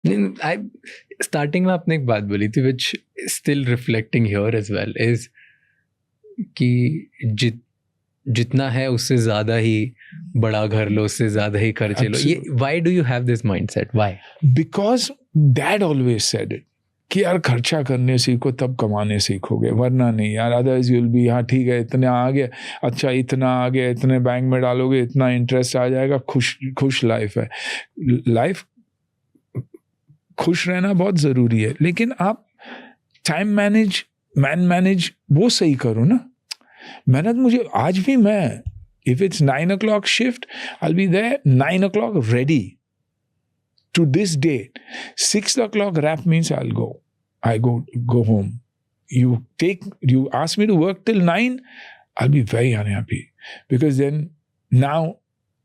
I starting में आपने एक बात बोली थी which is still reflecting here as well is कि जितना है उससे ज़्यादा ही बड़ा घर लो, उससे ज़्यादा ही खर्चे लो. ये why do you have this mindset? Why? Because Dad always said it. कि यार खर्चा करने सीखो तब कमाने सीखोगे, वरना नहीं यार. अदरवाइज यूल बी, हाँ ठीक है इतना आ गया, अच्छा इतना आ गया, इतने बैंक में डालोगे, इतना इंटरेस्ट आ जाएगा, खुश लाइफ है. लाइफ खुश रहना बहुत ज़रूरी है, लेकिन आप टाइम मैनेज वो सही करो ना. मेहनत मुझे आज भी मैं, if it's 9 o'clock shift, I'll be there 9 o'clock ready. To this day, 6 o'clock rap means I go home. You ask me to work till 9, I'll be very unhappy. Because then now,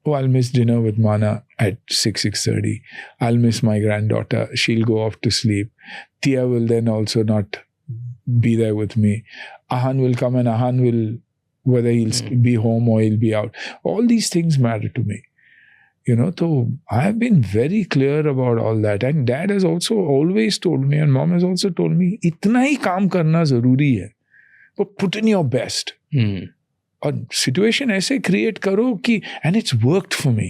I'll miss dinner with Mana at 6:30. I'll miss my granddaughter. She'll go off to sleep. Tia will then also not be there with me. Ahan will come and Ahan will, whether he'll be home or he'll be out. All these things matter to me. So I have been very clear about all that. And Dad has also always told me, and Mom has also told me, इतना ही काम करना ज़रूरी है. But put in your best. और situation ऐसे create करो कि, and it's worked for me,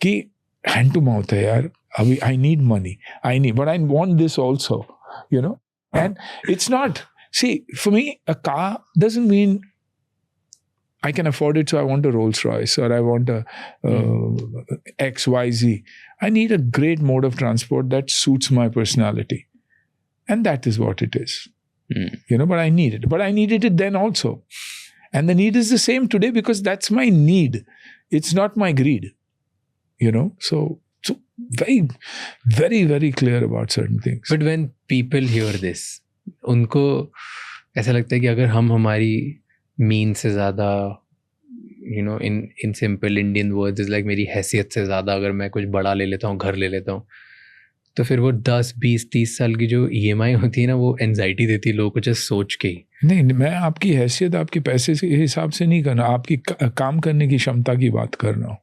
कि hand to mouth है यार, अभी I need money. But I want this also, And it's not, see, for me, a car doesn't mean I can afford it, so I want a Rolls Royce or I want a XYZ. I need a great mode of transport that suits my personality. And that is what it is. But I need it. But I needed it then also. And the need is the same today because that's my need. It's not my greed. So very, very, very clear about certain things. But when people hear this, उनको ऐसा लगता है कि अगर हम हमारी mean से ज़्यादा in simple Indian words is like मेरी हैसियत से ज़्यादा अगर मैं कुछ बड़ा ले लेता हूँ, घर ले लेता हूँ, तो फिर वो 10, 20, 30 साल की जो EMI होती है ना, वो एंजाइटी देती है लोगों को जस्ट सोच के ही. नहीं, मैं आपकी हैसियत आपके पैसे के हिसाब से नहीं करना, आपकी काम करने की क्षमता की बात कर रहा हूँ.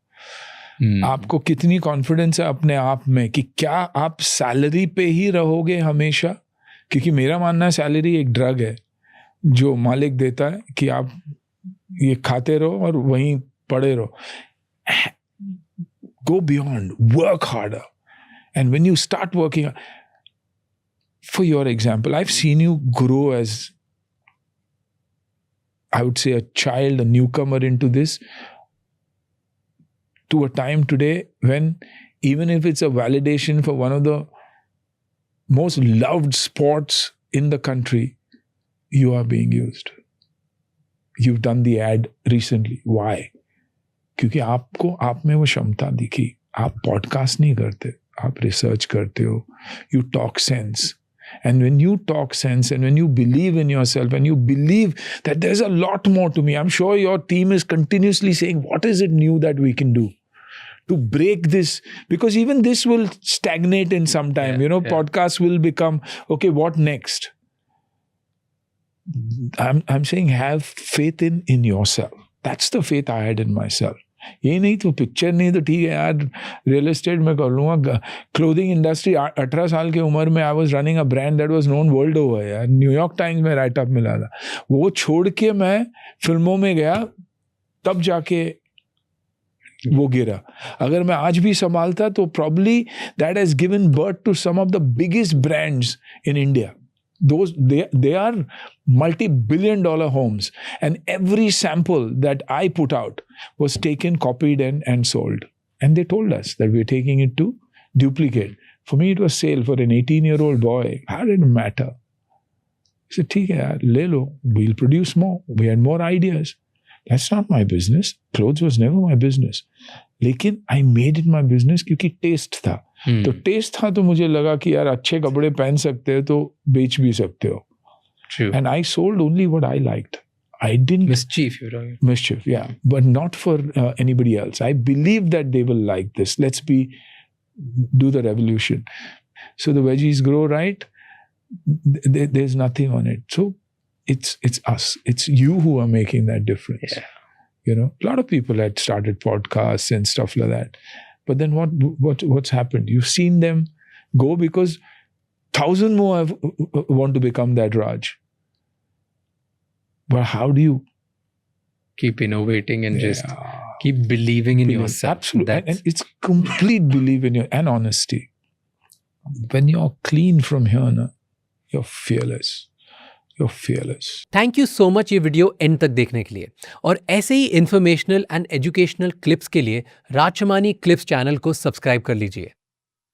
आपको कितनी कॉन्फिडेंस है अपने आप में कि क्या आप सैलरी पे ही रहोगे हमेशा? क्योंकि मेरा मानना है सैलरी एक ड्रग है जो मालिक देता है कि आप ये खाते रहो और वहीं पड़े रहो. Go beyond, work harder. And when you start working, for your example, I've seen you grow as, I would say, a child, a newcomer into this, to a time today when, even if it's a validation for one of the most loved sports in the country, you are being used. You've done the ad recently. Why? क्योंकि आपको आप में वो क्षमता दिखी. आप podcast नहीं करते, आप रिसर्च करते हो. You talk sense. And when you talk sense and when you believe in yourself and you believe that there's a lot more to me, I'm sure your team is continuously saying, what is it new that we can do to break this? Because even this will stagnate in some time. Podcasts will become, okay, what next? I'm saying have faith in yourself. That's the faith I had in myself. ये नहीं तो picture नहीं तो ठीक है यार, real estate में कर लूँगा. क्लोथिंग इंडस्ट्री 18 साल की उम्र में I was running a brand that was known world over यार. न्यूयॉर्क टाइम्स में राइट अप मिला था. वो छोड़ के मैं फिल्मों में गया, तब जाके वो गिरा. अगर मैं आज भी संभालता तो probably that has given birth to some of the biggest brands in India. They are multi-billion-dollar homes, and every sample that I put out was taken, copied, and sold. And they told us that we're taking it to duplicate. For me, it was sale. For an 18-year-old boy, how did it matter? I said, "ठीक है यार, ले लो. We'll produce more." We had more ideas. That's not my business. Clothes was never my business. लेकिन I made it my business क्योंकि taste था. तो test था तो मुझे लगा कि यार अच्छे कपड़े पहन सकते हो तो बेच भी सकते हो. True. And I sold only what I liked. I didn't... Mischief, yeah. But not for anybody else. I believe that they will like this. Let's do the revolution. So the veggies grow right. There's nothing on it. So it's us. It's you who are making that difference. Yeah. A lot of people had started podcasts and stuff like that. But then what's happened? You've seen them go because 1,000 more want to become that Raj. But how do you keep innovating and just keep believing in yourself? Absolutely. And it's complete belief in and honesty. When you're clean from here, na, you're fearless. You're fearless. Thank you so much ये video and तक देखने के लिए, और ऐसे ही informational and educational clips के लिए राज Shamani clips channel को सब्सक्राइब कर लीजिए।